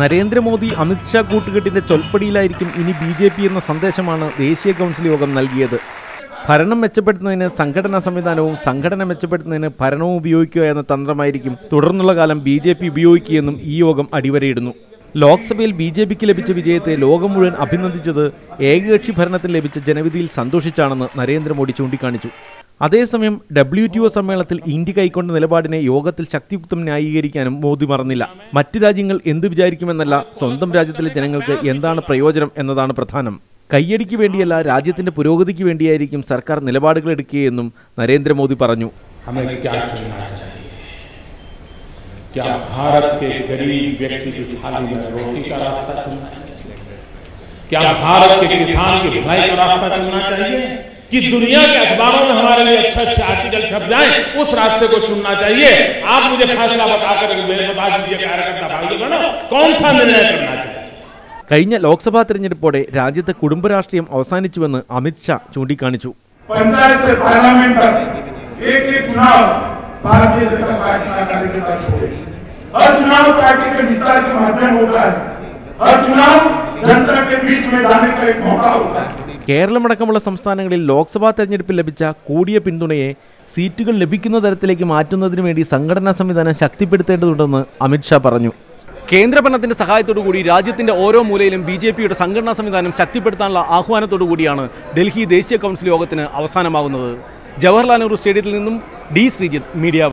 നരേന്ദ്രമോദി അമിത്ഷാ കൂട്ടുകെട്ടിന്റെ ചൊൽപ്പടിയിലായിരിക്കും ഇനി BJP എന്ന സന്ദേശമാണ് ദേശീയ കൗൺസിൽ യോഗം നൽകിയത്. ഭരണം മെച്ചപ്പെടുത്തുന്നതിന് സംഘടനാ സംവിധാനവും സംഘടന മെച്ചപ്പെടുത്തുന്നതിന് ഭരണവും ഉപയോഗിക്കുക എന്ന തന്ത്രമായിരിക്കും തുടർന്നുള്ള കാലം BJP ഉപയോഗിക്കുകയെന്നും ഈ യോഗം അടിവരയിടുന്നു. ലോക്സഭയിൽ BJPക്ക് ലഭിച്ച വിജയത്തെ ലോകം മുഴുവൻ അഭിനന്ദിച്ചത് ഏകകക്ഷി ഭരണത്തിൽ ലഭിച്ച ജനവിധിയിൽ സന്തോഷിച്ചാണെന്ന് നരേന്ദ്രമോദി ചൂണ്ടിക്കാണിച്ചു. അതേസമയം WTO സമ്മേളനത്തിൽ ഇന്ത്യ കൈക്കൊണ്ട നിലപാടിനെ യോഗത്തിൽ ശക്തിയുക്തം ന്യായീകരിക്കാനും മോദി മറന്നില്ല. മറ്റ് രാജ്യങ്ങൾ എന്ത് വിചാരിക്കുമെന്നല്ല, സ്വന്തം രാജ്യത്തിലെ ജനങ്ങൾക്ക് എന്താണ് പ്രയോജനം എന്നതാണ് പ്രധാനം. കയ്യടിക്ക് വേണ്ടിയല്ല, രാജ്യത്തിന്റെ പുരോഗതിക്ക് വേണ്ടിയായിരിക്കും സർക്കാർ നിലപാടുകൾ എടുക്കുകയെന്നും നരേന്ദ്രമോദി പറഞ്ഞു. क्या भारत के गरीब व्यक्ति की थाली में रोटी का रास्ता चुनना चाहिए? क्या भारत के किसान की भलाई का रास्ता चुनना चाहिए कि दुनिया के अखबारों में हमारे लिए अच्छे आर्टिकल छप जाएं, उस रास्ते को चुनना चाहिए? आप मुझे फैसला बताकर बता दीजिए कार्यकर्ता भाइयों बहनों, कौन सा निर्णय करना चाहिए? കഴിഞ്ഞ ലോക്സഭാ തെരഞ്ഞെടുപ്പോടെ രാജ്യത്തെ കുടുംബ രാഷ്ട്രീയം അവസാനിച്ചുവെന്ന് അമിത്ഷാ ചൂണ്ടിക്കാണിച്ചു. पंचायत से पार्लियामेंट तक एक चुनाव भारतीय जनता पार्टी का कार्यकर्ता छोड़े। हर चुनाव पार्टी के विस्तार के माध्यम होता है, हर चुनाव जनता के बीच में जाने का एक मौका होता है. കേരളമടക്കമുള്ള സംസ്ഥാനങ്ങളിൽ ലോക്സഭാ തെരഞ്ഞെടുപ്പിൽ ലഭിച്ച കൂടിയ പിന്തുണയെ സീറ്റുകൾ ലഭിക്കുന്ന തരത്തിലേക്ക് മാറ്റുന്നതിനു വേണ്ടി സംഘടനാ സംവിധാനം ശക്തിപ്പെടുത്തേണ്ടതുണ്ടെന്ന് അമിത്ഷാ പറഞ്ഞു. കേന്ദ്രഭരണത്തിന്റെ സഹായത്തോടുകൂടി രാജ്യത്തിന്റെ ഓരോ മൂലയിലും BJPയുടെ സംഘടനാ സംവിധാനം ശക്തിപ്പെടുത്താനുള്ള ആഹ്വാനത്തോടുകൂടിയാണ് ഡൽഹി ദേശീയ കൗൺസിൽ യോഗത്തിന് അവസാനമാകുന്നത്. ജവഹർലാൽ നെഹ്റു സ്റ്റേഡിയത്തിൽ നിന്നും D. ശ്രീജിത്ത്, മീഡിയ.